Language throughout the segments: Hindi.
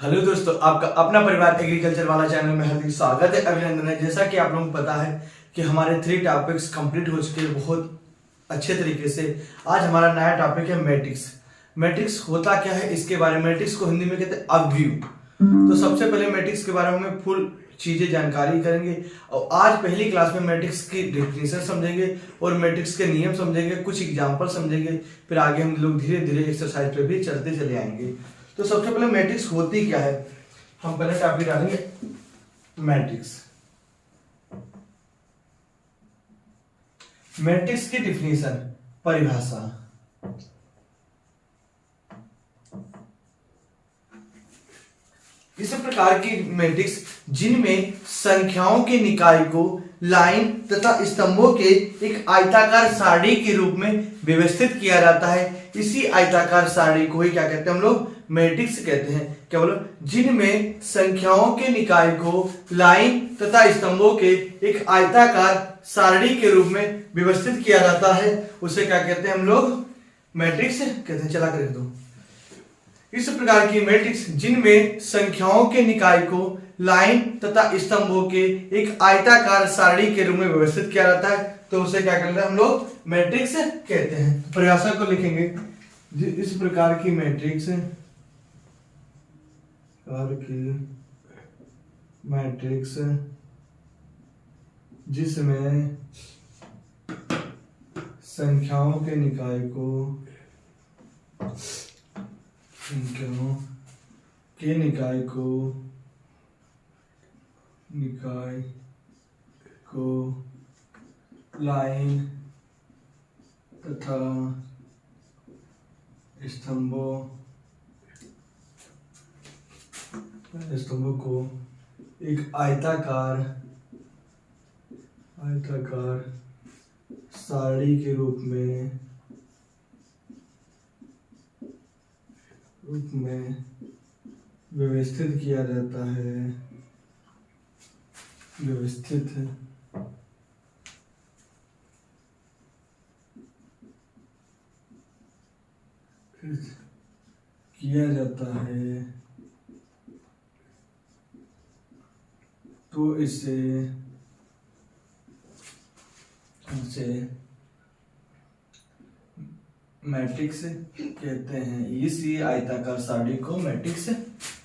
हेलो दोस्तों, आपका अपना परिवार एग्रीकल्चर वाला चैनल में हार्दिक स्वागत है, अभिनंदन है। जैसा कि आप लोगों को पता है कि हमारे 3 टॉपिक्स कंप्लीट हो चुके हैं बहुत अच्छे तरीके से। आज हमारा नया टॉपिक है मैट्रिक्स। मैट्रिक्स होता क्या है, इसके बारे में। मैट्रिक्स को हिंदी में कहते हैं अवयव। तो सबसे पहले मैट्रिक्स के बारे में हम फुल चीजें जानकारी करेंगे और आज पहली क्लास में मैट्रिक्स की डेफिनेशन समझेंगे और मैट्रिक्स के नियम समझेंगे, कुछ एग्जांपल समझेंगे। फिर आगे हम लोग धीरे धीरे एक्सरसाइज पे भी चलते चले आएंगे। तो सबसे पहले मैट्रिक्स होती क्या है, हम पहले टॉपिक डालेंगे मैट्रिक्स। मैट्रिक्स की डिफिनीशन, परिभाषा। इस प्रकार की मैट्रिक्स जिनमें संख्याओं के निकाय को लाइन तथा स्तंभों के एक आयताकार सारणी के रूप में व्यवस्थित किया जाता है, इसी आयताकार सारणी को ही क्या कहते हैं हम लोग, मैट्रिक्स कहते हैं। क्या बोलो, जिनमें संख्याओं के निकाय को लाइन तथा स्तंभों के एक आयताकार सारणी के रूप में व्यवस्थित किया जाता है, उसे क्या कहते हैं हम लोग, मैट्रिक्स कहते हैं। चला कर दो। इस प्रकार की मैट्रिक्स जिनमें संख्याओं के निकाय को लाइन तथा स्तंभों के एक आयताकार सारणी के रूप में व्यवस्थित किया जाता है, तो उसे क्या कहते हैं हम लोग, मैट्रिक्स कहते हैं। परिभाषा को लिखेंगे, इस प्रकार की मैट्रिक्स जिसमें संख्याओं के निकाय को लाइन तथा स्तंभों को एक आयताकार सारणी के रूप में व्यवस्थित किया जाता है, तो इसे मैट्रिक्स कहते हैं। इसी आयताकार सारणी को मैट्रिक्स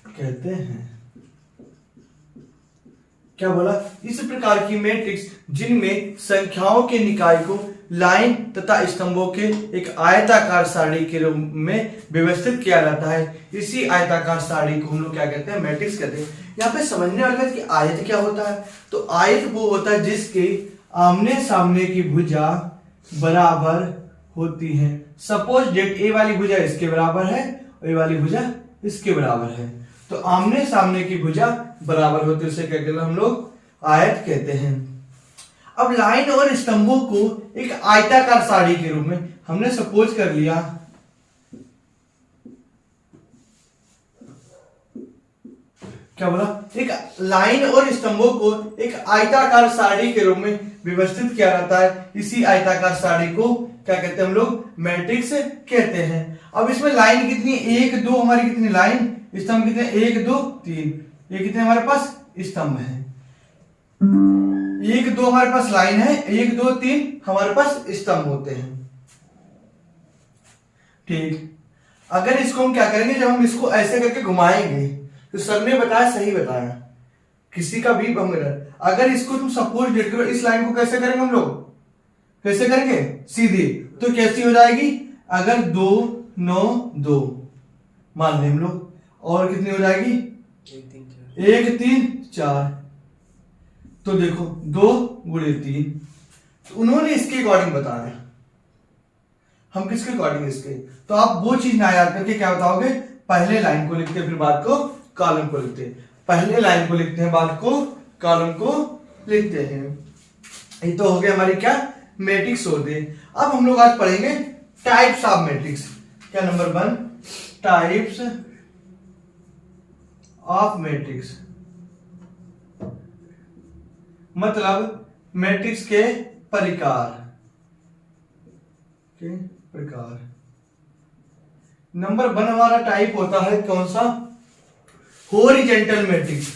कहते हैं। क्या बोला, इस प्रकार की मैट्रिक्स जिनमें संख्याओं के निकाय को लाइन तथा स्तंभों के एक आयताकार सारणी के रूप में व्यवस्थित किया जाता है, इसी आयताकार सारणी को हम लोग क्या कहते हैं, मैट्रिक्स कहते हैं। यहाँ पे समझने वाला है कि आयत क्या होता है। तो आयत वो होता है जिसके आमने सामने की भुजा बराबर होती है। सपोज डेट ए वाली भुजा इसके बराबर है और ए वाली भुजा इसके बराबर है, तो आमने सामने की भुजा बराबर होती है, उसे क्या कहते हैं हम लोग, आयत कहते हैं। अब लाइन और स्तंभों को एक आयताकार सारणी के रूप में हमने सपोज कर लिया, क्या बोला, एक लाइन और स्तंभों को एक आयताकार सारणी के रूप में व्यवस्थित किया जाता है, इसी आयताकार सारणी को क्या कहते हैं हम लोग, मैट्रिक्स कहते हैं। अब इसमें लाइन कितनी, 1 2 हमारी कितनी लाइन, स्तंभ कितने, 1 2 3, ये कितने हमारे पास स्तंभ है। 1 2 हमारे पास लाइन है, 1 2 3 हमारे पास स्तंभ होते हैं। ठीक, अगर इसको हम क्या करेंगे, जब हम इसको ऐसे करके घुमाएंगे, तो सर ने बताया, सही बताया, किसी का भी अगर इसको तुम सपोज डेट करो, इस लाइन को कैसे करेंगे हम लोग, कैसे करेंगे, सीधी, तो कैसी हो जाएगी, अगर 2 9 2 मान लें हम लोग, और कितनी हो जाएगी, 1 3 4, तो देखो 2 गुणे 3, तो उन्होंने इसके अकॉर्डिंग बताया, हम किसके अकॉर्डिंग, इसके। तो आप वो चीज ना याद करके क्या बताओगे, पहले लाइन को लिखते हैं फिर बाद को कॉलम को लिखते हैं, पहले लाइन को लिखते हैं बाद को कॉलम को लिखते हैं। ये तो हो गया हमारी क्या, मैट्रिक्स होते हैं। अब हम लोग आज पढ़ेंगे टाइप्स ऑफ मैट्रिक्स। क्या, नंबर 1, टाइप्स ऑफ मैट्रिक्स, मतलब मैट्रिक्स के प्रकार। नंबर 1 हमारा टाइप होता है कौन सा, हॉरिजॉन्टल मैट्रिक्स।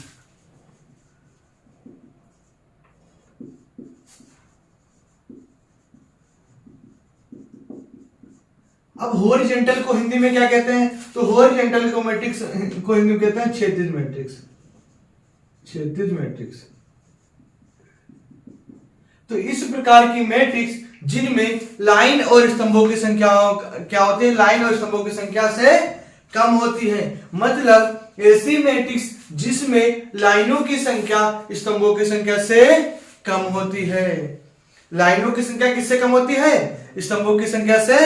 अब हॉरिजॉन्टल को हिंदी में क्या कहते हैं? तो हॉरिजॉन्टल को मैट्रिक्स को हिंदी में कहते हैं क्षैतिज मैट्रिक्स। क्षैतिज मैट्रिक्स। तो इस प्रकार की मैट्रिक्स जिनमें लाइन और स्तंभों की संख्या क्या होती है? लाइन और स्तंभों की संख्या से कम होती है। मतलब ऐसी मैट्रिक्स जिसमें लाइनों की संख्या स्तंभों की संख्या से कम होती है। लाइनों की संख्या किससे कम होती है? स्तंभों की संख्या से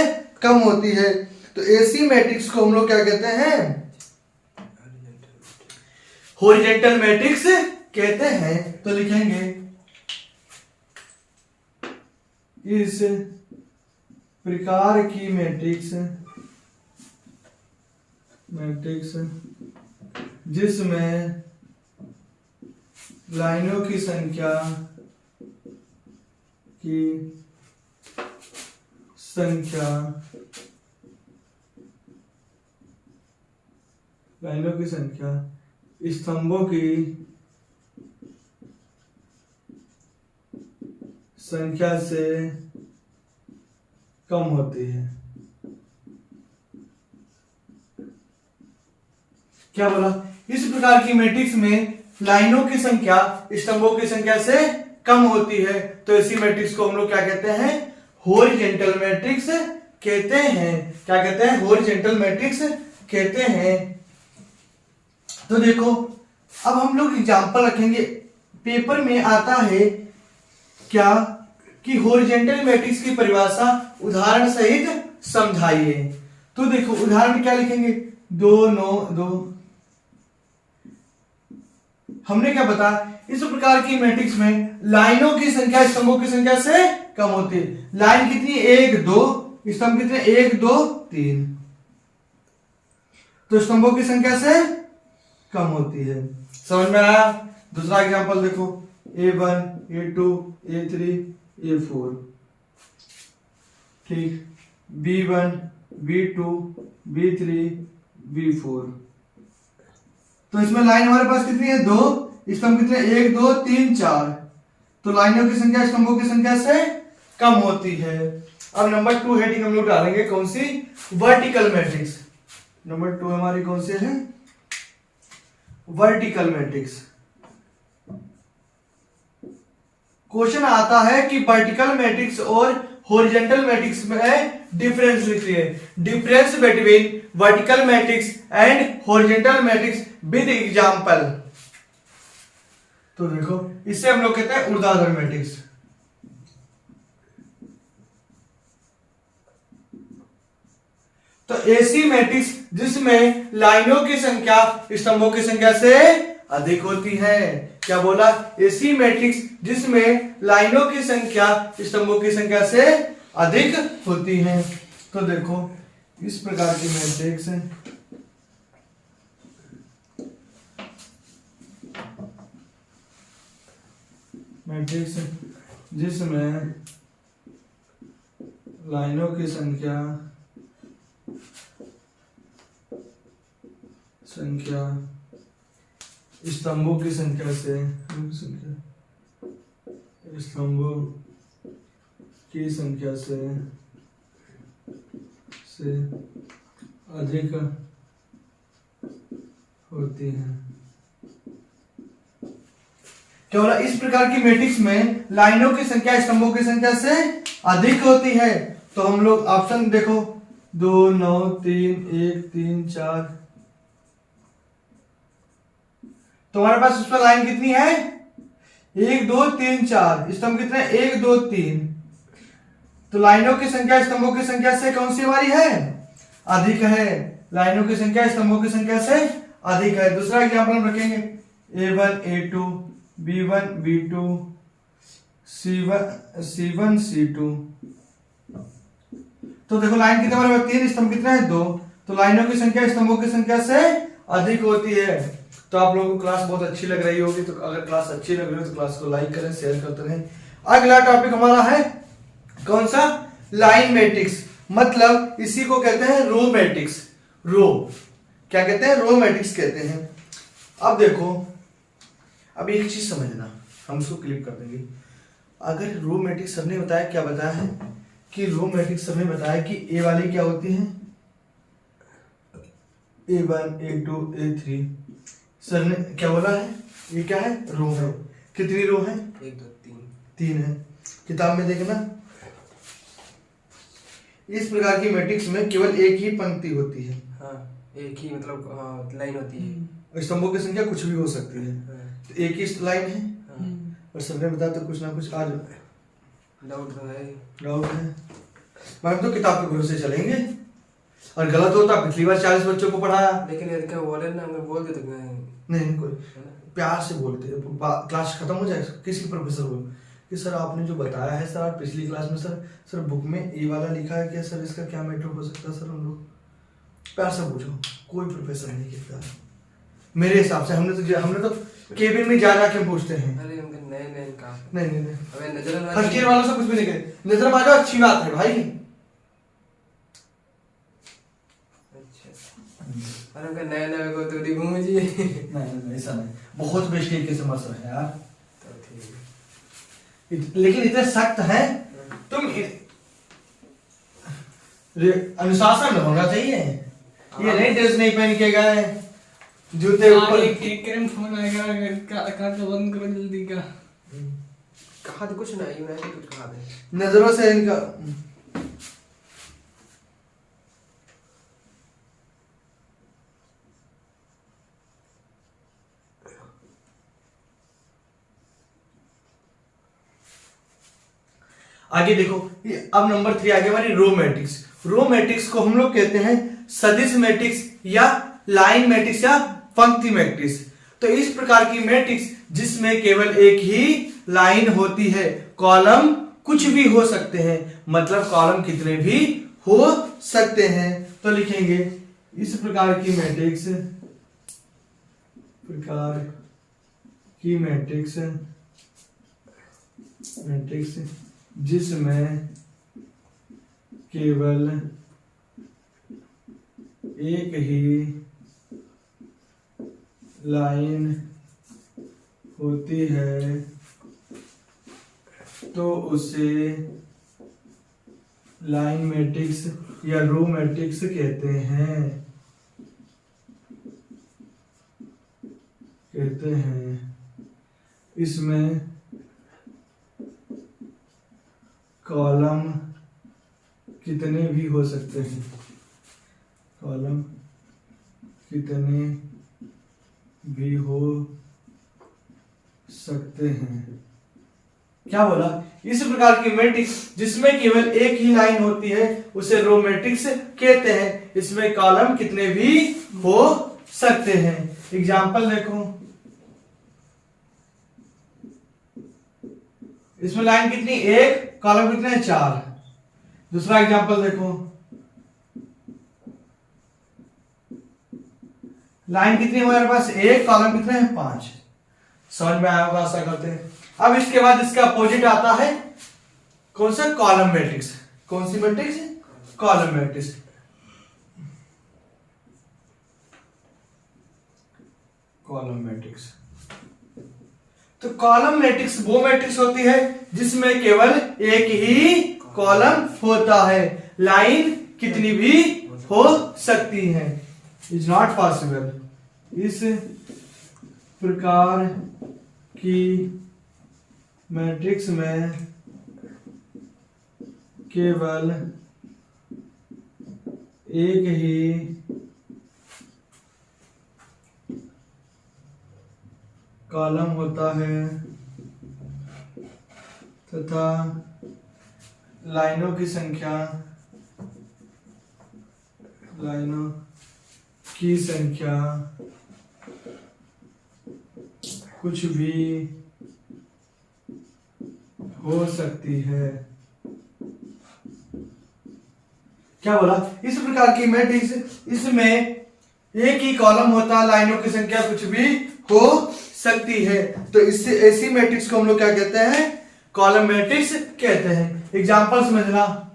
कम होती है। तो ऐसी मैट्रिक्स को हम लोग क्या कहते हैं? हॉरिजॉन्टल मैट्रिक्स कहते हैं। तो लिखेंगे इस प्रकार की मैट्रिक्स जिसमें लाइनों की संख्या स्तंभों की संख्या से कम होती है। क्या बोला? इस प्रकार की मैट्रिक्स में लाइनों की संख्या स्तंभों की संख्या से कम होती है। तो ऐसी मैट्रिक्स को हम लोग क्या कहते हैं? हॉरिजॉन्टल मैट्रिक्स कहते हैं। क्या कहते हैं? हॉरिजॉन्टल मैट्रिक्स कहते हैं। तो देखो, अब हम लोग एग्जांपल रखेंगे। पेपर में आता है क्या कि हॉरिजॉन्टल मैट्रिक्स की परिभाषा उदाहरण सहित समझाइए। तो देखो, उदाहरण क्या लिखेंगे? 2 9 2। हमने क्या बताया? इस प्रकार की मैट्रिक्स में लाइनों की संख्या स्तंभों की संख्या से कम होती है। लाइन कितनी? 1 2। स्तंभ कितने? 1 2 3। तो स्तंभों की संख्या से कम होती है। समझ में आया? दूसरा एग्जांपल देखो, A1 A2 A3 A4। ठीक, B1 B2 B3 B4। तो इसमें लाइन हमारे पास कितनी है? 2। स्तंभ कितने? 1 2 3 4। तो लाइनों की संख्या स्तंभों की संख्या से कम होती है। अब नंबर 2 हेडिंग हम लोग डालेंगे कौन सी? Vertical matrix. नंबर 2 हमारी कौन सी है? Vertical matrix. क्वेश्चन आता है कि वर्टिकल मैट्रिक्स और हॉरिजॉन्टल मैट्रिक्स में डिफरेंस लिखिए। Difference between vertical matrix and horizontal matrix with example. तो देखो, इससे हम लोग कहते हैं ऊर्ध्वाधर मैट्रिक्स। तो ऐसी मैट्रिक्स जिसमें लाइनों की संख्या स्तंभों की संख्या से अधिक होती है। क्या बोला? ऐसी मैट्रिक्स जिसमें लाइनों की संख्या स्तंभों की संख्या से अधिक होती है। तो देखो, इस प्रकार की मैट्रिक्स जिसमें लाइनों की संख्या स्तंभों की संख्या से अधिक होती है। क्या बोला? इस प्रकार की मैट्रिक्स में लाइनों की संख्या स्तंभों की संख्या से अधिक होती है। तो हम लोग ऑप्शन देखो, 2 9 3 1 3 4। तो हमारे पास उस पर लाइन कितनी है? 1 2 3 4। स्तंभ कितने? 1 2 3। तो लाइनों की संख्या स्तंभों की संख्या से कौन सी हमारी है? अधिक है। लाइनों की संख्या स्तंभों की संख्या से अधिक है। दूसरा एग्जांपल हम रखेंगे, A1 A2 B1 B2 C1 C2। तो देखो, लाइन कितने हमारे पास? 3। स्तंभ कितने हैं? 2। तो लाइनों की संख्या स्तंभों की संख्या से अधिक होती है। तो आप लोगों को क्लास बहुत अच्छी लग रही होगी। तो अगर क्लास अच्छी लग रही हो तो क्लास को लाइक करें, शेयर करते रहें। अगला टॉपिक हमारा है कौन सा? Line matrix. मतलब इसी को कहते हैं रो मैट्रिक्स। रो क्या कहते हैं? रो मैट्रिक्स कहते हैं। अब देखो, अब एक चीज समझना, हम उसको क्लिप कर देंगे। अगर रो मैट्रिक्स सर ने बताया, क्या बताया है कि रो मैट्रिक्स सर ने बताया कि ए वाली क्या होती है, A1 A2 A3। सर ने क्या बोला है, ये क्या है, रो है। कितनी रो है, 1 2 3 3 है। किताब में देखना, इस प्रकार की मैट्रिक्स में केवल एक ही पंक्ति होती है। हाँ, एक ही मतलब हाँ, लाइन होती है। स्तंभों की संख्या कुछ भी हो सकती है, हाँ, तो एक ही लाइन है। हाँ। और सर ने बताया तो कुछ ना कुछ आज डाउट तो है। डाउट है। मैम तो किताब के भरोसे चलेंगे, और गलत होता पिछली बार 40 बच्चों को पढ़ाया। लेकिन ये क्या बोले ना, मैं बोल देता हूँ। नहीं कोई प्यार से बोलते, क्लास खत्म हो जाए किसी प्रोफेसर को कि सर आपने जो बताया है सर पिछली क्लास में, सर बुक में ए वाला लिखा है क्या सर, इसका क्या मैटर हो सकता है सर, हम लोग प्यार से पूछो। कोई प्रोफेसर नहीं कहता मेरे हिसाब से। हमने तो केबिन में जा के पूछते हैं। अरे हम नए नए का नहीं अबे नजर फर्स्ट ईयर वालों से कुछ भी नहीं कहते। नजर मारो अच्छी बात है भाई। अच्छा, अरे हम नए नए को तो दिखूंगा जी। नहीं ऐसा नहीं, बहुत बेस्ट तरीके से मसला है यार। तो ठीक लेकिन इतने सख्त है, तुम अनुशासन होना चाहिए। ये नहीं ड्रेस नहीं पहन के गए, जूते ऊपर। एक करम फोन आएगा, का बंद करो जल्दी का। कहा तो कुछ नहीं, मैं कुछ कहा दे नजरों से इनका आगे देखो, अब नंबर 3 आगे हमारी रो मैट्रिक्स। रो मैट्रिक्स को हम लोग कहते हैं सदिश मैट्रिक्स या लाइन मैट्रिक्स या पंक्ति मैट्रिक्स। तो इस प्रकार की मैट्रिक्स जिसमें केवल एक ही लाइन होती है, कॉलम कुछ भी हो सकते हैं, मतलब कॉलम कितने भी हो सकते हैं। तो लिखेंगे इस प्रकार की मैट्रिक्स, मैट्रिक्स जिसमें केवल एक ही लाइन होती है, तो उसे लाइन मैट्रिक्स या रो मैट्रिक्स कहते हैं। इसमें कॉलम कितने भी हो सकते हैं, कॉलम कितने भी हो सकते हैं। क्या बोला, इस प्रकार की मैट्रिक्स जिसमें केवल एक ही लाइन होती है उसे रो मैट्रिक्स कहते हैं। इसमें कॉलम कितने भी हो सकते हैं। एग्जाम्पल देखो, इसमें लाइन कितनी, एक, कॉलम कितने हैं, 4। दूसरा एग्जाम्पल देखो, लाइन कितनी है हमारे पास, एक, कॉलम कितने हैं, 5। समझ में आया होगा आशा करते हैं। अब इसके बाद इसका अपोजिट आता है कौन सा, कॉलम मैट्रिक्स। कौन सी matrix, column matrix. Column matrix, तो कॉलम मैट्रिक्स वो मैट्रिक्स होती है जिसमें केवल एक ही कॉलम होता है, लाइन कितनी भी हो सकती है। Is not possible. इस प्रकार की मैट्रिक्स में केवल एक ही कॉलम होता है तथा लाइनों की संख्या कुछ भी हो सकती है। क्या बोला, इस प्रकार की मैट्रिक्स इसमें एक ही कॉलम होता है, लाइनों की संख्या कुछ भी हो सकती है, तो इससे ऐसी मैट्रिक्स को हम लोग क्या कहते हैं, कॉलम मैट्रिक्स कहते हैं। एग्जांपल समझना,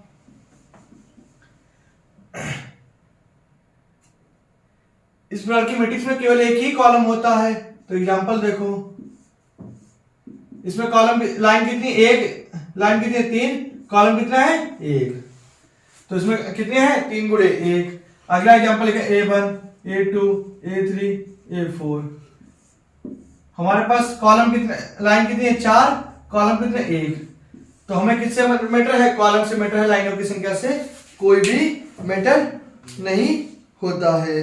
इस प्रकार की मैट्रिक्स में केवल एक ही कॉलम होता है। तो एग्जांपल देखो, इसमें कॉलम लाइन कितनी, एक लाइन कितनी है, 3, कॉलम कितना है, 1। तो इसमें कितने हैं, 3 गुणे 1। अगला एग्जांपल लिखें A1 A2 A3 A4। हमारे पास कॉलम कितने, लाइन कितनी है, 4, कॉलम कितने, 1। तो हमें किससे मैटर है, कॉलम से मैटर है, लाइनों की संख्या से कोई भी मैटर नहीं होता है।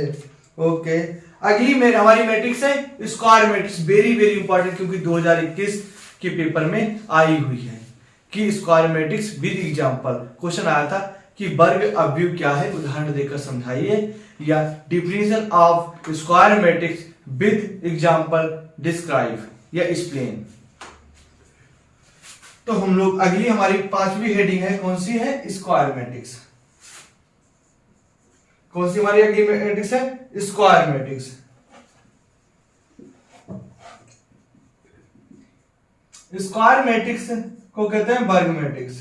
ओके, अगली हमारी मैट्रिक्स है square matrix. Very very important, क्योंकि 2021 के पेपर में आई हुई है कि square matrix with example. Question आया था कि वर्ग अवयव क्या है, उदाहरण देकर समझाइए, या definition of square matrix with example describe या एक्सप्लेन। तो हम लोग अगली हमारी 5वीं हेडिंग है, कौन सी है, स्क्वायर मैट्रिक्स। कौन सी हमारी अगली मैट्रिक्स है, स्क्वायर मैट्रिक्स। स्क्वायर मैट्रिक्स को कहते हैं वर्ग मैट्रिक्स।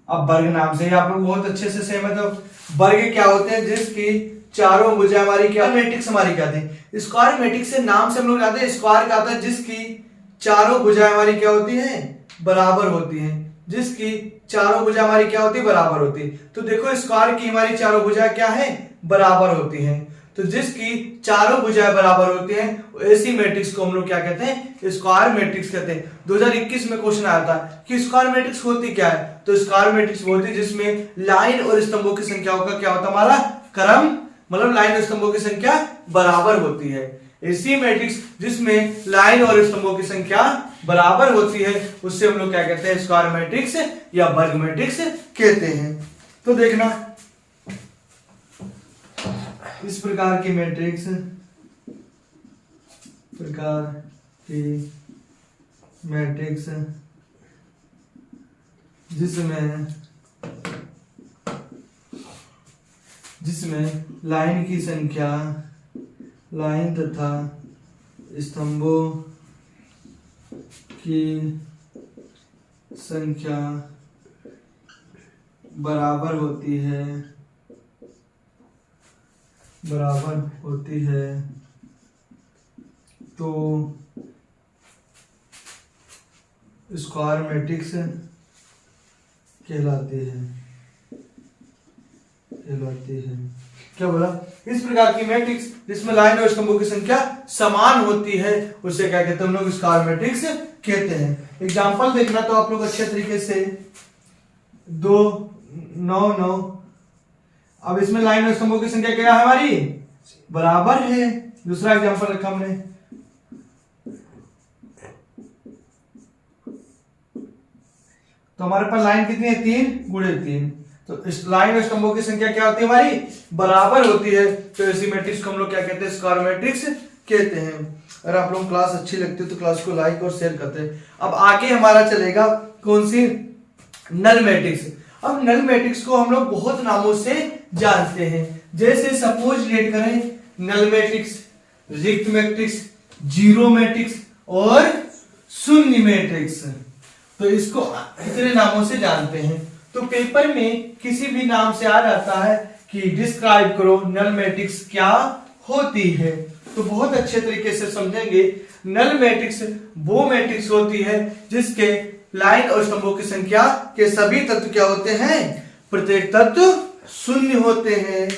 अब वर्ग नाम से ही आप लोग बहुत अच्छे से सहमत हो। वर्ग क्या होते हैं, जिसकी चारों भुजा हमारी क्या, मैट्रिक्स हमारी क्या थी, स्क्वायर मैट्रिक्स से नाम से हम लोग जानते हैं स्क्वायर क्या होता है, जिसकी चारों भुजाएं हमारी क्या होती हैं, बराबर होती हैं। जिसकी चारों भुजा हमारी क्या होती है, बराबर होती है। तो देखो स्क्वायर की हमारी चारों भुजाएं क्या है, बराबर होती हैं। तो जिसकी चारों भुजाएं बराबर होती हैं ऐसी मैट्रिक्स को हम लोग क्या कहते हैं, स्क्वायर मैट्रिक्स कहते हैं। 2021 में क्वेश्चन आया था कि स्क्वायर मैट्रिक्स होती क्या है। तो स्क्वायर मैट्रिक्स होती है जिसमें लाइन और स्तंभों की संख्याओं का क्या होता है, हमारा क्रम, मतलब लाइन और स्तंभों की संख्या बराबर होती है। ऐसी मैट्रिक्स जिसमें लाइन और स्तंभों की संख्या बराबर होती है उससे हम लोग क्या कहते हैं, स्क्वायर मैट्रिक्स या वर्ग मैट्रिक्स कहते हैं। तो देखना, इस प्रकार की मैट्रिक्स, जिसमें लाइन की संख्या, लाइन तथा स्तंभों की संख्या बराबर होती है, तो स्क्वायर मैट्रिक्स कहलाती है। क्या बोला, इस प्रकार की मैट्रिक्स जिसमें लाइन और स्तंभों की संख्या समान होती है उसे क्या कहते हैं, हम लोग स्क्वायर मैट्रिक्स कहते हैं। एग्जांपल देखना तो आप लोग अच्छे तरीके से, 2 9 9। अब इसमें लाइन और स्तंभों की संख्या क्या है, हमारी बराबर है। दूसरा एग्जांपल रखा हमने, तो हमारे पास लाइन कितनी है, 3 गुणे 3। तो इस लाइन और स्तंभों की संख्या क्या होती है, हमारी बराबर होती है। तो ऐसी मैट्रिक्स को हम लोग क्या कहते हैं, स्क्वायर मैट्रिक्स कहते हैं। अगर आप लोग क्लास अच्छी लगती है तो क्लास को लाइक और शेयर करते हैं। अब आगे हमारा चलेगा कौन सी, नल मैट्रिक्स। अब नल मैट्रिक्स को हम लोग बहुत नामों से जानते हैं, जैसे सपोज लेट करें नल मैट्रिक्स, रिक्त मैट्रिक्स, जीरो मैट्रिक्स और शून्य मैट्रिक्स। तो इसको इतने नामों से जानते हैं। तो पेपर में किसी भी नाम से आ जाता है कि डिस्क्राइब करो नल मैट्रिक्स क्या होती है, तो बहुत अच्छे तरीके से समझेंगे। नल मैट्रिक्स वो मैट्रिक्स होती है जिसके लाइन और स्तंभों की संख्या के सभी तत्व क्या होते हैं, प्रत्येक तत्व शून्य होते हैं।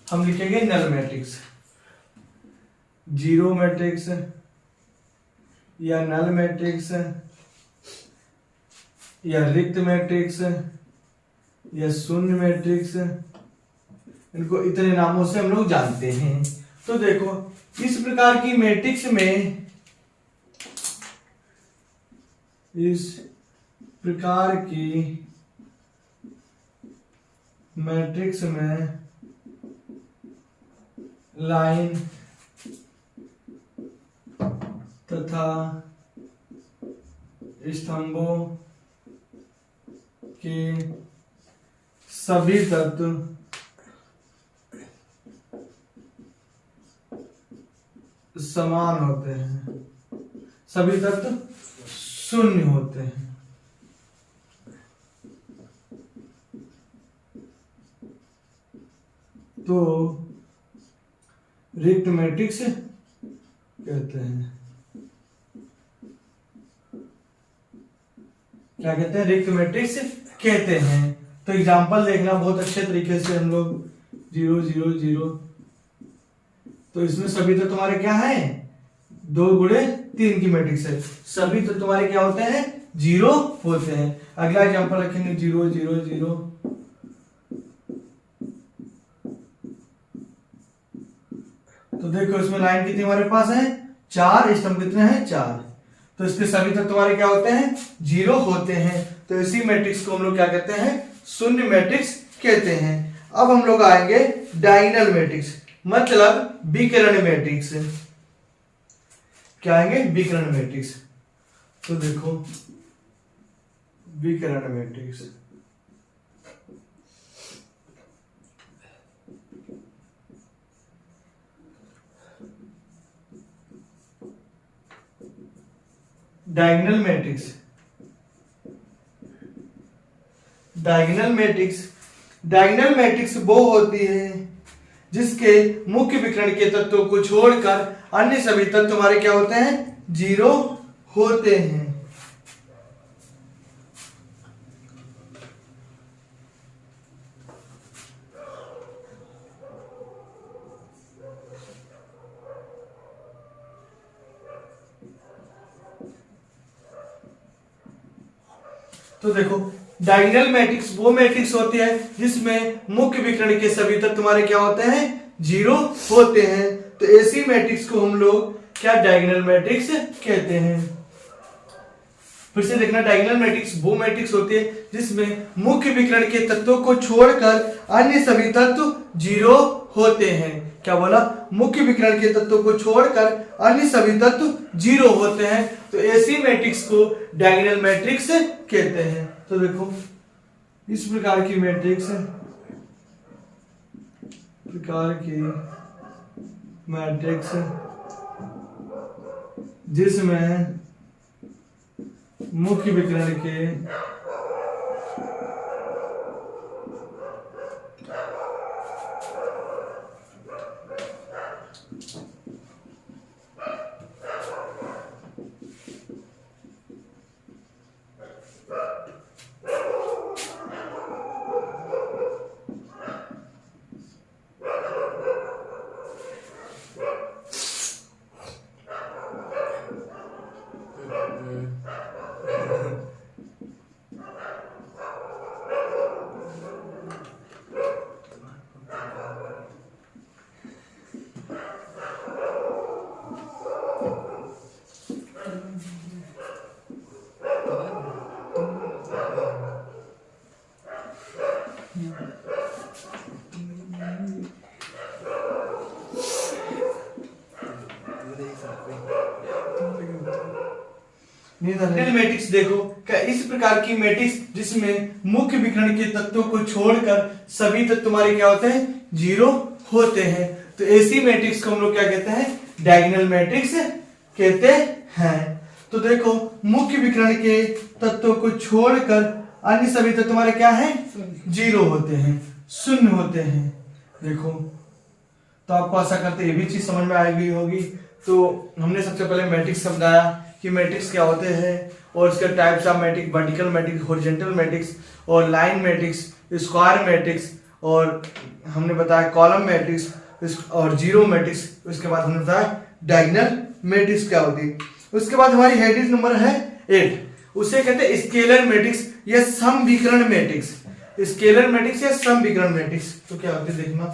हम लिखेंगे नल मैट्रिक्स। जीरो मैट्रिक्स या नल मैट्रिक्स या रिक्त मैट्रिक्स या शून्य मैट्रिक्स, इनको इतने नामों से हम लोग जानते हैं। तो देखो इस प्रकार की मैट्रिक्स में, इस प्रकार की मैट्रिक्स में लाइन तथा स्तंभों के सभी तत्व समान होते हैं, सभी तत्व शून्य होते हैं। तो रिक्त मैट्रिक्स कहते हैं। क्या कहते हैं? रिक्त मैट्रिक्स कहते हैं। तो एग्जांपल देखना बहुत अच्छे तरीके से हम लोग 0 0 0। तो इसमें सभी तो तुम्हारे क्या है? 2 गुणे 3 की मैट्रिक्स है। सभी तो तुम्हारे क्या होते हैं? 0 होते हैं। अगला एग्जांपल रखेंगे 0 0 0। तो देखो इसमें लाइन कितनी हमारे पास है? 4। स्तंभ कितने हैं? 4। तो इसके सभी तत्व तुम्हारे क्या होते हैं? 0 होते हैं। तो इसी मैट्रिक्स को हम लोग क्या कहते हैं? शून्य मैट्रिक्स कहते हैं। अब हम लोग आएंगे डायगोनल मैट्रिक्स, मतलब विकर्ण मैट्रिक्स। क्या आएंगे? विकर्ण मैट्रिक्स। तो देखो विकर्ण matrix, diagonal matrix. Diagonal matrix, diagonal matrix वो होती है जिसके मुख्य विकर्ण के तत्वों को छोड़कर अन्य सभी तत्व तुम्हारे क्या होते हैं? 0 होते हैं। तो देखो डायगोनल मैट्रिक्स वो मैट्रिक्स होती है जिसमें मुख्य विकर्ण के सभी तत्व तुम्हारे क्या होते हैं? 0 होते हैं। तो ऐसी मैट्रिक्स को हम लोग क्या डायगोनल मैट्रिक्स कहते हैं। फिर से देखना, डायगोनल मैट्रिक्स वो मैट्रिक्स होती है जिसमें मुख्य विकर्ण के तत्वों को छोड़कर अन्य सभी तत्व 0 होते हैं। क्या बोला? मुख्य विकर्ण के तत्वों को छोड़कर अन्य सभी तत्व 0 होते हैं। तो ऐसी मैट्रिक्स को डायगोनल मैट्रिक्स कहते हैं। तो देखो इस प्रकार की मैट्रिक्स जिसमें मुख्य विकर्ण के मैट्रिक्स देखो क्या इस प्रकार की मैट्रिक्स जिसमें मुख्य विकर्ण के तत्वों को छोड़कर सभी तत्व तुम्हारे क्या होते हैं? 0 होते हैं। तो ऐसी मैट्रिक्स को हम लोग क्या कहते हैं? डायगोनल मैट्रिक्स कहते हैं। तो देखो मुख्य विकर्ण के तत्वों को छोड़कर अन्य सभी तत्व तुम्हारे क्या है? 0 होते हैं, शून्य होते हैं। देखो तो आपको आशा करते ये भी चीज समझ में आ गई होगी। तो हमने सबसे पहले मैट्रिक्स समझाया कि मैट्रिक्स क्या होते हैं और उसके types of matrix, vertical matrix, horizontal matrix और लाइन मैट्रिक्स, स्क्वायर मैट्रिक्स, और हमने बताया कॉलम मैट्रिक्स और जीरो मैट्रिक्स। उसके बाद हमने बताया डायगोनल मैट्रिक्स क्या होती है। उसके बाद हमारी हेडिंग नंबर है 8, उसे कहते हैं स्केलर मैट्रिक्स या समविकर्ण मैट्रिक्स। स्केलर मैट्रिक्स या समविकर्ण मैट्रिक्स तो क्या होती है देखना।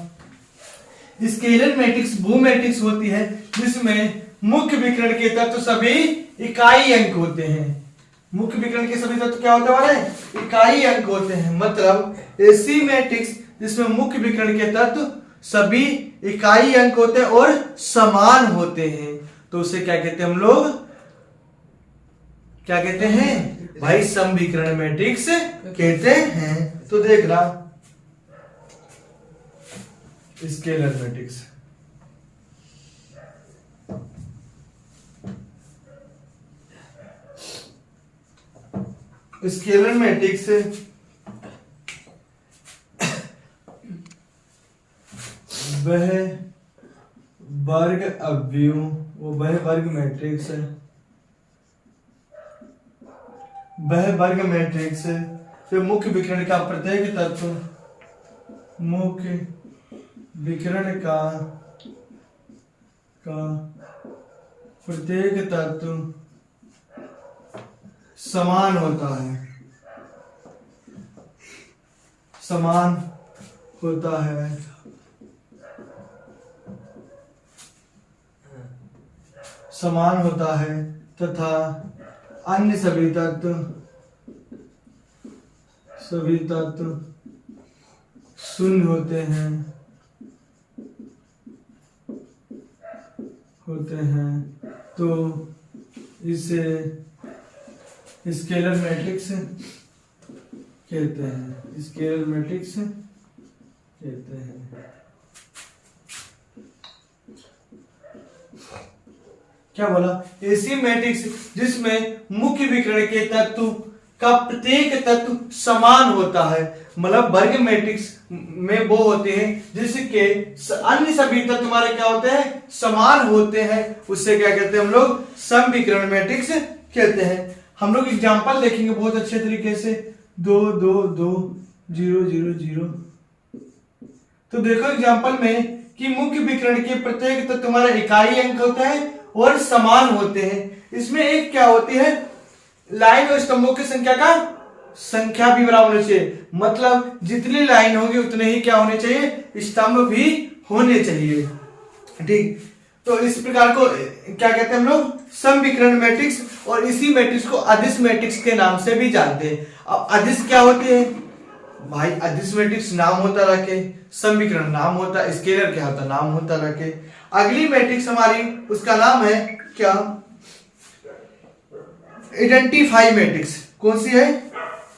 स्केलर मैट्रिक्स वो मैट्रिक्स होती है जिसमें मुख्य विकर्ण के तत्व सभी इकाई अंक होते हैं। मुख्य विकर्ण के सभी तत्व क्या होते हैं? इकाई अंक होते हैं। मतलब ऐसी मैट्रिक्स जिसमें मुख्य विकर्ण के तत्व सभी इकाई अंक होते हैं और समान होते हैं, तो उसे क्या कहते हैं हम लोग? क्या कहते हैं भाई? समविकर्ण मैट्रिक्स कहते हैं। तो देख रहा स्केलर मैट्रिक्स, स्केलर मैट्रिक्स वह अवयव वो वह वर्ग मैट्रिक्स है, वह वर्ग मैट्रिक्स जो मुख्य विकर्ण का प्रत्येक तत्व, मुख्य विकर्ण का प्रत्येक तत्व समान होता है, समान होता है समान होता है तथा अन्य सभी तत्व शून्य होते हैं तो इसे स्केलर मैट्रिक्स कहते हैं, स्केलर मैट्रिक्स कहते हैं। क्या बोला? ऐसी मैट्रिक्स जिसमें मुख्य विकर्ण के तत्व का प्रत्येक तत्व समान होता है, मतलब वर्ग मैट्रिक्स में वो होते हैं जिसके अन्य सभी तत्व तुम्हारे क्या होते हैं, समान होते हैं, उससे क्या कहते हैं हम लोग, समविकर्ण मैट्रिक्स कहते हैं। हम लोग एग्जांपल देखेंगे बहुत अच्छे तरीके से, 2 2 2 0 0 0। तो देखो एग्जांपल में कि मुख्य विकर्ण के प्रत्येक तत्व तुम्हारा इकाई अंक होता है और समान होते हैं। इसमें एक क्या होती है, लाइन और स्तंभों की संख्या भी बराबर होनी चाहिए, मतलब जितनी लाइन होगी उतने ही क्या होने चाहिए, स्तंभ भी होने चाहिए। ठीक, तो इस प्रकार को क्या कहते हैं हम लोग, समविकर्ण मैट्रिक्स, और इसी मैट्रिक्स को अदिश मैट्रिक्स के नाम से भी जानते हैं। अब अदिश क्या होते हैं भाई? अदिश मैट्रिक्स नाम होता रखे, समविकर्ण नाम होता, स्केलर क्या होता, नाम होता रखे। अगली मैट्रिक्स हमारी उसका नाम है क्या, आइडेंटिफाई मैट्रिक्स। कौन सी है?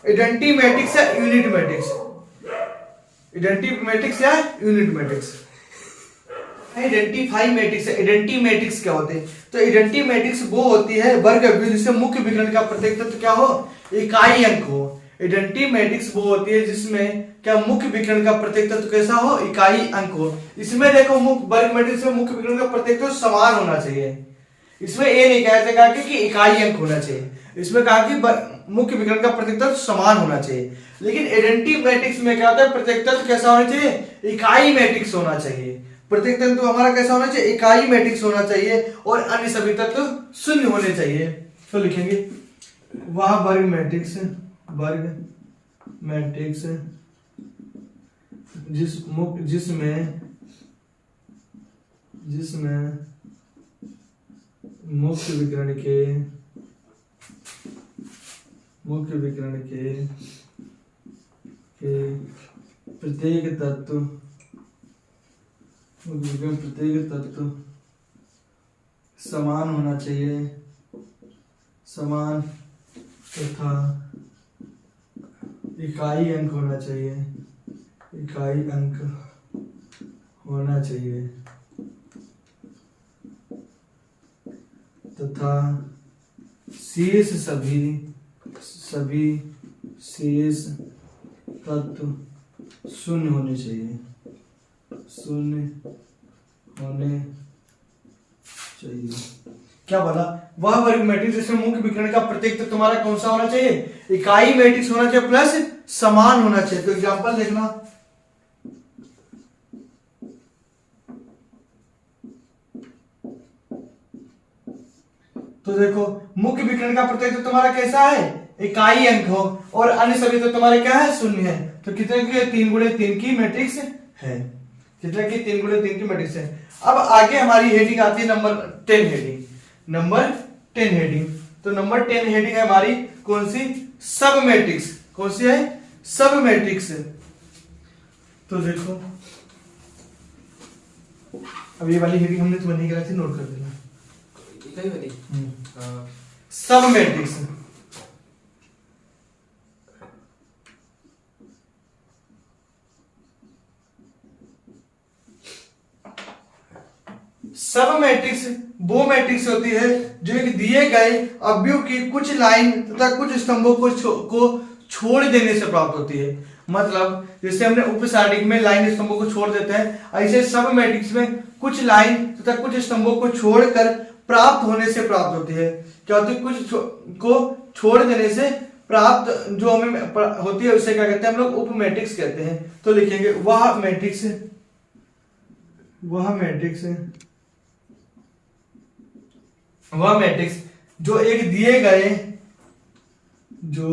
आइडेंटिटी मैट्रिक्स या यूनिट मैट्रिक्स, आइडेंटिटी मैट्रिक्स या unit matrix. Identify matrix, identity matrix क्या होते हैं? तो आइडेंटिटी मैट्रिक्स वो होती है वर्ग अवयव जिससे मुख्य विकर्ण का प्रत्येक तत्व क्या हो, इकाई अंक हो। आइडेंटिटी मैट्रिक्स वो होती है जिसमें क्या मुख्य विकर्ण का प्रत्येक तत्व कैसा हो, इकाई अंक हो। इसमें देखो वर्ग मैट्रिक्स में मुख्य विकर्ण का प्रत्येक तत्व समान होना चाहिए। इसमें ये नहीं कहा कि इकाई अंक होना चाहिए, इसमें कहा कि मुख्य विकर्ण का प्रत्येक तत्व समान होना चाहिए। लेकिन आइडेंटिटी मैट्रिक्स में क्या होता है, प्रत्येक तत्व कैसा होना चाहिए, इकाई मैट्रिक्स होना चाहिए। प्रत्येक तत्व हमारा कैसा होना चाहिए, इकाई मैट्रिक्स होना चाहिए, और अन्य सभी तत्व शून्य होने चाहिए। तो लिखेंगे वह वर्ग मैट्रिक्स जिसमें मुख्य विकर्ण के प्रत्येक तत्व समान होना चाहिए, समान तथा इकाई अंक होना चाहिए, इकाई अंक होना चाहिए, तथा शेष सभी शेष तत्व शून्य होने चाहिए, शून्य होने चाहिए। क्या बोला? वह वर्ग मैट्रिक्स जिसमें मुख्य विकर्ण का प्रत्येक तत्व तुम्हारा कौन सा होना चाहिए, इकाई मैट्रिक्स होना चाहिए प्लस समान होना चाहिए। तो एग्जांपल देखना, तो देखो मुख्य विकर्ण का प्रत्येक तत्व तुम्हारा कैसा है, इकाई अंक हो, और अन्य सभी तो तुम्हारे क्या है, शून्य है। तो कितने की 3x3 की मैट्रिक्स है, कितने की 3x3 की मैट्रिक्स है। अब आगे हमारी हेडिंग आती है नंबर 10 हेडिंग, नंबर 10 हेडिंग। तो नंबर 10 हेडिंग है हमारी कौन सी, सब मैट्रिक्स। कौन सी है, सब मैट्रिक्स। तो देखो अब ये वाली हेडिंग हमने तुम्हें नहीं कराई थी, नोट कर देना, इकाई वाली। सब मैट्रिक्स। सब मैट्रिक्स वो मैट्रिक्स होती है जो एक दिए गए अवयव की कुछ लाइन तथा कुछ स्तंभों को छोड़ देने से प्राप्त होती है। मतलब जैसे हमने उपसारिक में लाइन स्तंभों को छोड़ देते हैं, ऐसे सब मैट्रिक्स में कुछ लाइन तथा कुछ स्तंभों को छोड़कर प्राप्त होने से प्राप्त होती है। क्या होती है? कुछ को छोड़ देने से प्राप्त जो हमें होती है उसे क्या कहते हैं हम लोग? उप मैट्रिक्स कहते हैं। तो लिखेंगे वह मैट्रिक्स, वह मैट्रिक्स, वह मैट्रिक्स जो एक दिए गए, जो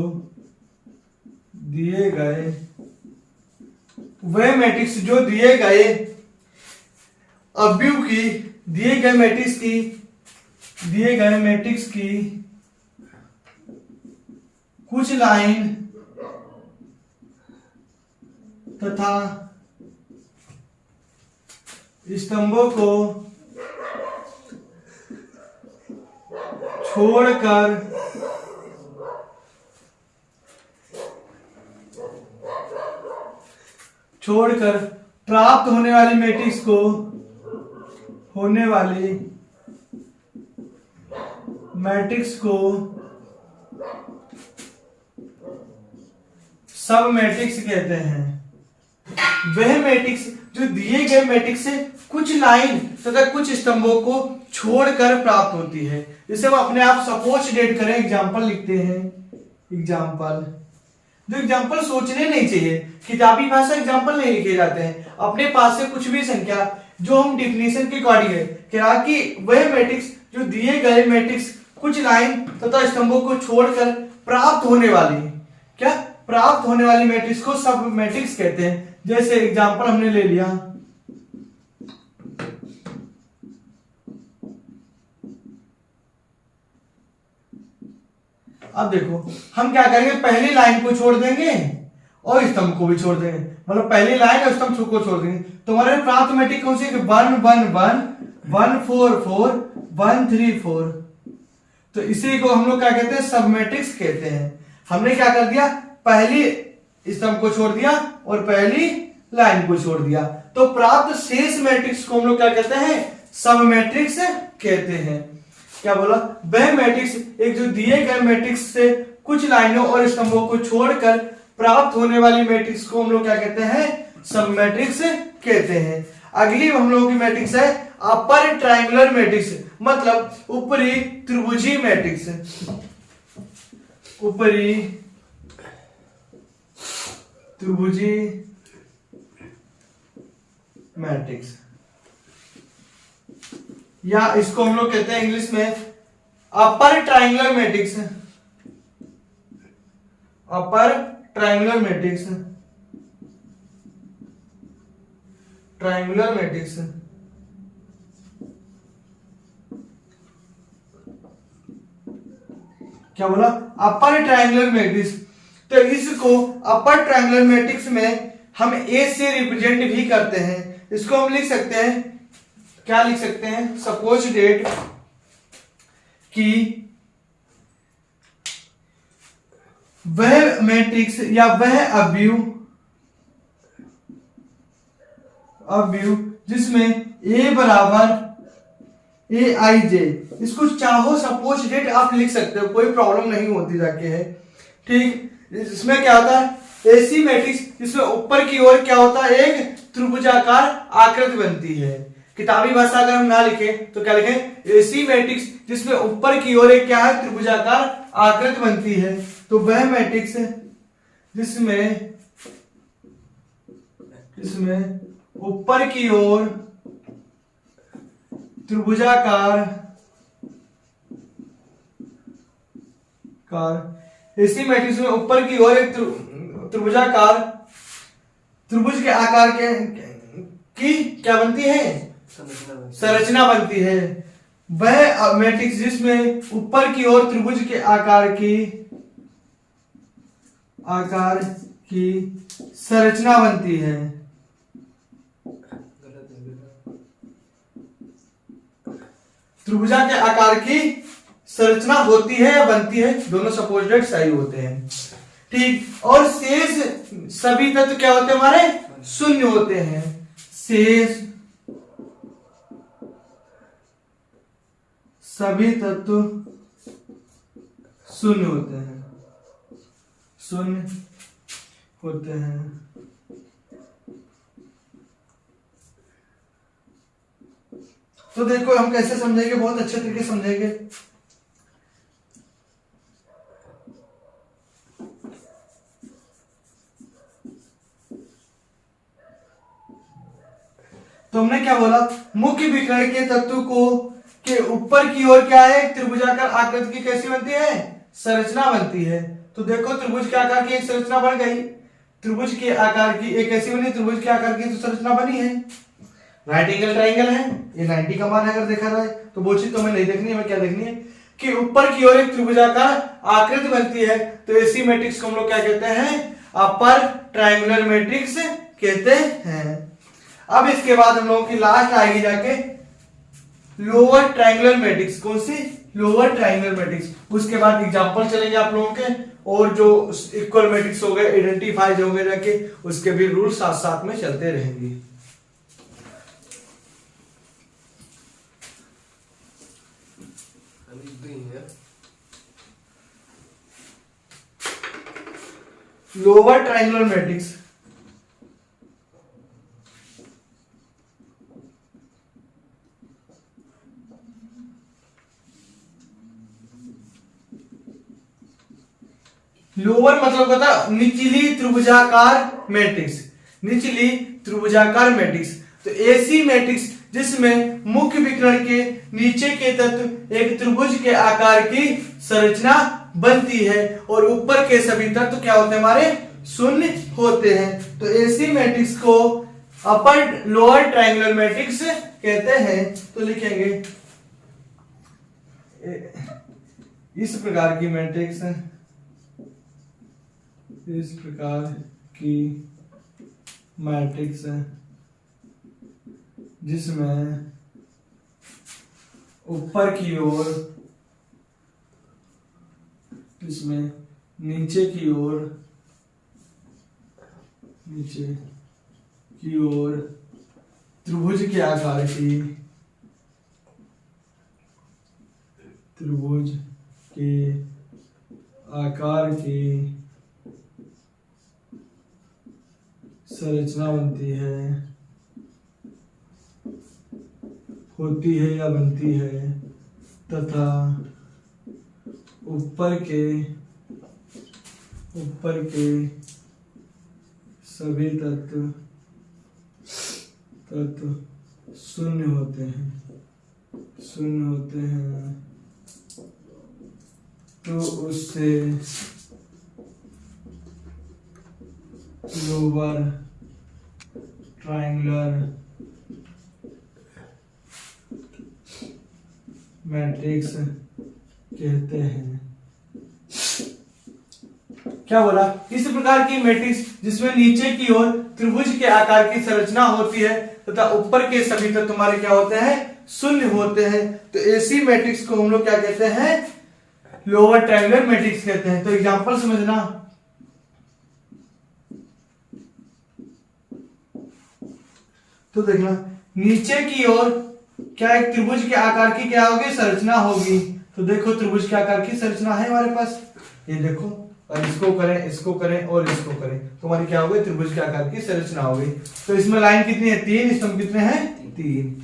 दिए गए, वह मैट्रिक्स जो दिए गए अवयव की, दिए गए मैट्रिक्स की, दिए गए मैट्रिक्स की कुछ लाइन तथा स्तंभों को छोड़कर प्राप्त होने वाली मैट्रिक्स को, होने वाली मैट्रिक्स को सब मैट्रिक्स कहते हैं। वह मैट्रिक्स जो दिए गए मैट्रिक्स से कुछ लाइन तथा कुछ स्तंभों को छोड़कर प्राप्त होती है। जैसे हम अपने आप सपोज डेट करें, एग्जाम्पल लिखते हैं, एग्जाम्पल। जो एग्जाम्पल सोचने नहीं चाहिए, किताबी भाषा एग्जाम्पल नहीं लिखे जाते हैं। अपने पास से कुछ भी संख्या जो हम डिफिनेशन के अकॉर्डिंग है कि वह मैट्रिक्स जो दिए गए मैट्रिक्स कुछ लाइन तथा स्तंभों को छोड़कर प्राप्त होने वाली, क्या प्राप्त होने वाली मैट्रिक्स को सब मैट्रिक्स कहते हैं। जैसे एग्जाम्पल हमने ले लिया, अब देखो हम क्या करेंगे, पहली लाइन को छोड़ देंगे और स्तंभ को भी छोड़ देंगे, मतलब पहली लाइन और स्तंभ को छोड़ देंगे। तो हमारे प्राप्त मैट्रिक्स कौन सी है? 1 1 1 1 4 4 1 3 4। तो इसी को हम लोग क्या कहते हैं? सब मैट्रिक्स कहते हैं। हमने क्या कर दिया, पहली स्तंभ को छोड़ दिया और पहली लाइन को छोड़ दिया, तो प्राप्त शेष मैट्रिक्स को हम लोग क्या कहते हैं? सब मैट्रिक्स कहते हैं। क्या बोला? वह मैट्रिक्स एक जो दिए गए मैट्रिक्स से कुछ लाइनों और स्तंभों को छोड़कर प्राप्त होने वाली मैट्रिक्स को हम लोग क्या कहते हैं? सब मैट्रिक्स कहते हैं। अगली हम लोगों की मैट्रिक्स है अपर ट्रायंगुलर मैट्रिक्स, मतलब ऊपरी त्रिभुजी मैट्रिक्स, ऊपरी त्रिभुजी मैट्रिक्स, या इसको हम लोग कहते हैं इंग्लिश में upper triangular matrix, upper triangular matrix, triangular matrix. क्या बोला? Upper triangular matrix. तो इसको अपर ट्रायंगुलर मैट्रिक्स में हम ए से रिप्रेजेंट भी करते हैं। इसको हम लिख सकते हैं, क्या लिख सकते हैं? सपोज डेट कि वह मैट्रिक्स या वह अवयव जिसमें ए बराबर ए आई जे, इसको चाहो सपोज डेट आप लिख सकते हो, कोई प्रॉब्लम नहीं होती जाके है। ठीक, इसमें क्या होता है? ऐसी मैट्रिक्स जिसमें ऊपर की ओर क्या होता है? एक त्रिभुजाकार आकृति बनती है। किताबी भाषा अगर हम ना लिखें तो क्या लिखें? ऐसी मैट्रिक्स जिसमें ऊपर की ओर एक क्या है? त्रिभुजाकार आकृति बनती है। तो वह मैट्रिक्स जिसमें ऊपर की ओर त्रिभुजाकार ऐसी मैट्रिक्स में ऊपर की ओर एक त्रिभुजाकार त्रिभुज के आकार की क्या बनती है? संरचना बनती है। वह मैट्रिक्स जिसमें ऊपर की ओर त्रिभुज के आकार की संरचना बनती है। त्रिभुजा के आकार की संरचना होती है या बनती है, दोनों सपोजिटेड सही होते हैं। ठीक, और शेष सभी तत्व क्या होते हैं? हमारे शून्य होते हैं। शेष सभी तत्व शून्य होते हैं, शून्य होते हैं। तो देखो हम कैसे समझेंगे, बहुत अच्छे तरीके से समझेंगे। तो हमने क्या बोला, मुख्य विकर्ण के तत्व को के ऊपर की ओर क्या है, त्रिभुजाकार आकृति की कैसी बनती है, संरचना बनती है। तो देखो त्रिभुज के आकार की एक संरचना बन गई, त्रिभुज के आकार की एक ऐसी बनी, त्रिभुज के आकार की तो संरचना बनी है। राइट एंगल ट्राइंगल है, ये 90 का मान है अगर देखा जाए तो। वो चीज तो हमें नहीं देखनी है, हमें क्या देखनी है कि ऊपर की ओर एक त्रिभुजाकार आकृति बनती है। तो ऐसी मैट्रिक्स को हम लोग क्या कहते हैं, अपर ट्राइंगुलर मैट्रिक्स कहते हैं। अब इसके बाद हम लोगों की लास्ट आएगी जाके लोअर ट्राइंगुलर मैट्रिक्स। कौन सी, लोअर ट्राइंगुलर मैट्रिक्स। उसके बाद एग्जांपल चलेंगे आप लोगों के, और जो इक्वल मैट्रिक्स हो गए, आइडेंटिफाई हो गए जाके, उसके भी रूल साथ साथ में चलते रहेंगे। लोअर ट्राइंगुलर मैट्रिक्स, लोअर मतलब होता निचली त्रिभुजाकार मैट्रिक्स, निचली त्रिभुजाकार मैट्रिक्स। तो ऐसी मैट्रिक्स जिसमें मुख्य विकर्ण के नीचे के तत्व एक त्रिभुज के आकार की संरचना बनती है और ऊपर के सभी तत्व क्या होते हैं, हमारे शून्य होते हैं। तो ऐसी मैट्रिक्स को अपर लोअर ट्राइंगुलर मैट्रिक्स कहते हैं। तो लिखेंगे इस प्रकार की मैट्रिक्स, इस प्रकार की मैट्रिक्स जिसमें ऊपर की ओर, जिसमें नीचे की ओर, नीचे की ओर त्रिभुज के आकार की, त्रिभुज के आकार की संरचना बनती है, होती है या बनती है, तथा ऊपर के सभी तत्व शून्य होते हैं। तो उससे लोअर ट्राइंगुलर मैट्रिक्स कहते हैं। क्या बोला, इस प्रकार की मैट्रिक्स जिसमें नीचे की ओर त्रिभुज के आकार की संरचना होती है तथा ऊपर के सभी तत्व तुम्हारे क्या होते हैं, शून्य होते हैं। तो ऐसी मैट्रिक्स को हम लोग क्या कहते हैं, लोअर ट्रायंगुलर मैट्रिक्स कहते हैं। तो एग्जांपल समझना, तो देखना नीचे की ओर क्या एक त्रिभुज के आकार की क्या होगी, संरचना होगी। तो देखो त्रिभुज के आकार की संरचना है हमारे पास, ये देखो, और इसको करें, इसको करें और इसको करें तो हमारी क्या होगी, त्रिभुज के आकार की संरचना हो गई। तो इसमें लाइन कितनी है, 3, स्तंभ कितने हैं, 3।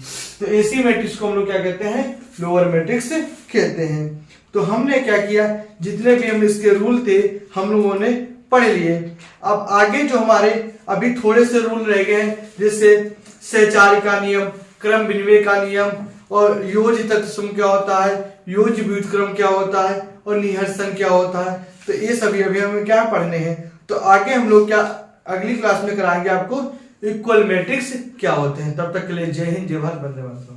तो ऐसी मैट्रिक्स को हम लोग क्या कहते हैं, लोअर मैट्रिक्स कहते हैं। तो हमने क्या किया, जितने भी हम इसके रूल थे हम लोगों ने पढ़ लिए। अब आगे जो हमारे अभी थोड़े से रूल रह गए हैं, जैसे सहचारी का नियम, क्रम विनिमय का नियम, और योज तत्सम क्या होता है, योज व्युत्क्रम क्या होता है, और निहर्सन क्या होता है। तो ये सभी अभी हमें क्या पढ़ने हैं। तो आगे हम लोग क्या अगली क्लास में कराएंगे आपको इक्वल मैट्रिक्स क्या होते हैं। तब तक के लिए जय हिंद, जय भारत, वंदे मातरम।